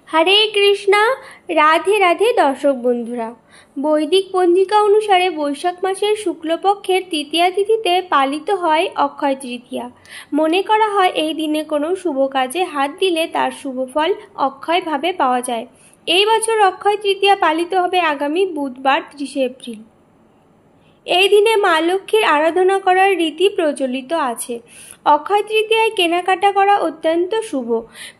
হরে কৃষ্ণা। রাধে রাধে দর্শক বন্ধুরা, বৈদিক পঞ্জিকা অনুসারে বৈশাখ মাসের শুক্লপক্ষের তৃতীয়া তিথিতে পালিত হয় অক্ষয় তৃতীয়া। মনে করা হয় এই দিনে কোনো শুভ কাজে হাত দিলে তার শুভ ফল অক্ষয়ভাবে পাওয়া যায়। এই বছর অক্ষয় তৃতীয়া পালিত হবে আগামী বুধবার 30 এপ্রিল। এই দিনে মা লক্ষ্মীর আরাধনা করার রীতি প্রচলিত আছে। অক্ষয় তৃতীয়ায় কেনাকাটা করা অত্যন্ত শুভ।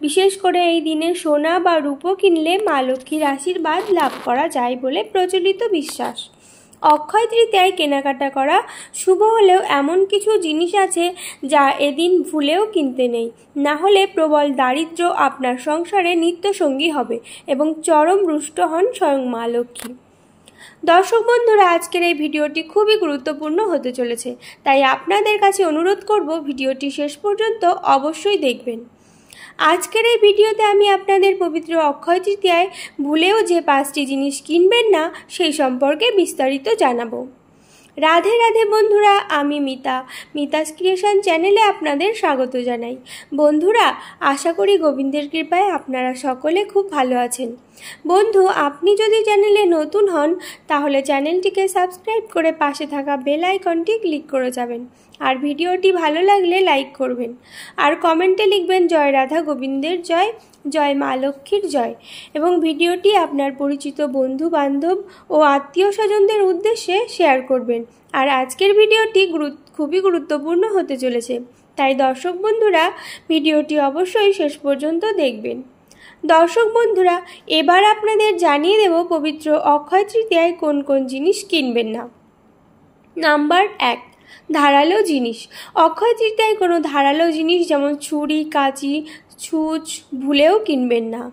বিশেষ করে এই দিনে সোনা বা রূপো কিনলে মা লক্ষ্মীর আশীর্বাদ লাভ করা যায় বলে প্রচলিত বিশ্বাস। অক্ষয় তৃতীয়ায় কেনাকাটা করা শুভ হলেও এমন কিছু জিনিস আছে যা এদিন ভুলেও কিনতে নেই, না হলে প্রবল দারিদ্র্য আপনার সংসারে নিত্যসঙ্গী হবে এবং চরম রুষ্ট হন স্বয়ং মা লক্ষ্মী। দর্শক বন্ধুরা, আজকের এই ভিডিওটি খুবই গুরুত্বপূর্ণ হতে চলেছে, তাই আপনাদের কাছে অনুরোধ করব ভিডিওটি শেষ পর্যন্ত অবশ্যই দেখবেন। আজকের এই ভিডিওতে আমি আপনাদের পবিত্র অক্ষয় তৃতীয়ায় ভুলেও যে 5টি জিনিস কিনবেন না সেই সম্পর্কে বিস্তারিত জানাবো। রাধে রাধে বন্ধুরা, আমি মিতাস ক্রিয়েশন চ্যানেলে আপনাদের স্বাগত জানাই। বন্ধুরা, আশা করি গোবিন্দের কৃপায় আপনারা সকলে খুব ভালো আছেন। বন্ধু, আপনি যদি চ্যানেলে নতুন হন তাহলে চ্যানেলটিকে সাবস্ক্রাইব করে পাশে থাকা বেল আইকনটি ক্লিক করে যাবেন। আর ভিডিওটি ভালো লাগলে লাইক করবেন আর কমেন্টে লিখবেন জয় রাধা গোবিন্দের জয়, জয় মা লক্ষ্মীর জয়, এবং ভিডিওটি আপনার পরিচিত বন্ধু বান্ধব ও আত্মীয় স্বজনদের উদ্দেশ্যে শেয়ার করবেন। আর আজকের ভিডিওটি খুবই গুরুত্বপূর্ণ হতে চলেছে, তাই দর্শক বন্ধুরা ভিডিওটি অবশ্যই শেষ পর্যন্ত দেখবেন। দর্শক বন্ধুরা, এবার আপনাদের জানিয়ে দেব পবিত্র অক্ষয় তৃতীয়ায় কোন কোন জিনিস কিনবেন না। নাম্বার 1, ধারালো জিনিস। অক্ষয় তৃতীয়ায় কোনো ধারালো জিনিস যেমন ছুরি, কাঁচি, ছুঁচ ভুলেও কিনবেন না।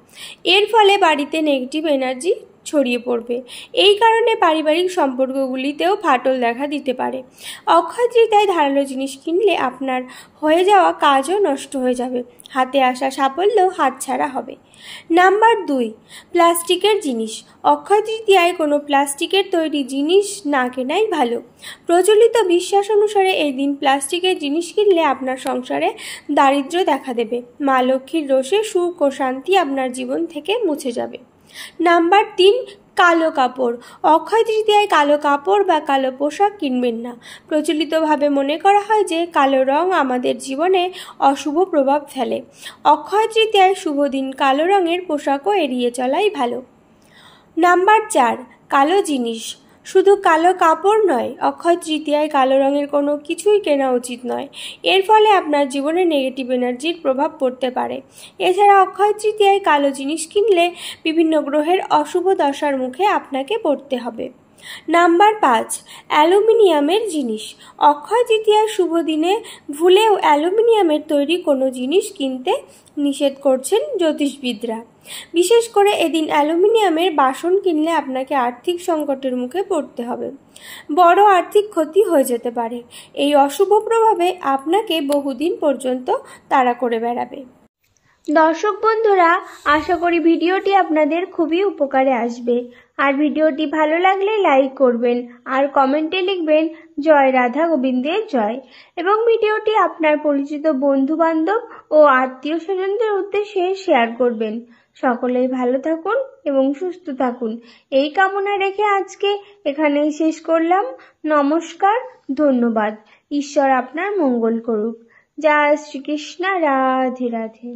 এর ফলে বাড়িতে নেগেটিভ এনার্জি ছড়িয়ে পড়বে। এই কারণে পারিবারিক সম্পর্কগুলিতেও ফাটল দেখা দিতে পারে। অক্ষয় তৃতীয়ায় ধারালো জিনিস কিনলে আপনার হয়ে যাওয়া কাজও নষ্ট হয়ে যাবে, হাতে আসা সাফল্য হাতছাড়া হবে। নাম্বার 2, প্লাস্টিকের জিনিস। অক্ষয় তৃতীয়ায় কোনো প্লাস্টিকের তৈরি জিনিস না কেনাই ভালো। প্রচলিত বিশ্বাস অনুসারে এই দিন প্লাস্টিকের জিনিস কিনলে আপনার সংসারে দারিদ্র্য দেখা দেবে। মা লক্ষ্মীর রোষে সুখ ও শান্তি আপনার জীবন থেকে মুছে যাবে। নাম্বার 3, কালো কাপড়। অক্ষয় তৃতীয়ায় কালো কাপড় বা কালো পোশাক কিনবেন না। প্রচলিতভাবে মনে করা হয় যে কালো রং আমাদের জীবনে অশুভ প্রভাব ফেলে। অক্ষয় তৃতীয়ায় শুভ দিন কালো রঙের পোশাকও এড়িয়ে চলাই ভালো। নাম্বার 4, কালো জিনিস। শুধু কালো কাপড় নয়, অক্ষয় তৃতীয়ায় কালো রঙের কোনো কিছুই কেনা উচিত নয়। এর ফলে আপনার জীবনে নেগেটিভ এনার্জির প্রভাব পড়তে পারে। এছাড়া অক্ষয় তৃতীয়ায় কালো জিনিস কিনলে বিভিন্ন গ্রহের অশুভ দশার মুখে আপনাকে পড়তে হবে। নাম্বার 5, অ্যালুমিনিয়ামের জিনিস। অক্ষয় তৃতীয়ার শুভ দিনে ভুলেও অ্যালুমিনিয়ামের তৈরি কোনো জিনিস কিনতে নিষেধ করছেন জ্যোতিষবিদরা। বিশেষ করে এদিন অ্যালুমিনিয়ামের বাসন কিনলে আপনাকে আর্থিক সংকটের মুখে পড়তে হবে। বড় আর্থিক ক্ষতি হয়ে যেতে পারে। এই অশুভ প্রভাবে আপনাকে বহুদিন পর্যন্ত তাড়া করে বেড়াবে। দর্শক বন্ধুরা, আশা করি ভিডিওটি আপনাদের খুবই উপকারে আসবে। আর ভিডিওটি ভালো লাগলে লাইক করবেন আর কমেন্টে লিখবেন জয় রাধা গোবিন্দের জয়, এবং ভিডিওটি আপনার পরিচিত বন্ধু বান্ধব ও আত্মীয় স্বজনদের উদ্দেশ্যে শেয়ার করবেন। সকলেই ভালো থাকুন এবং সুস্থ থাকুন, এই কামনা রেখে আজকে এখানেই শেষ করলাম। নমস্কার, ধন্যবাদ। ঈশ্বর আপনার মঙ্গল করুক। জয় শ্রীকৃষ্ণ। রাধে রাধে।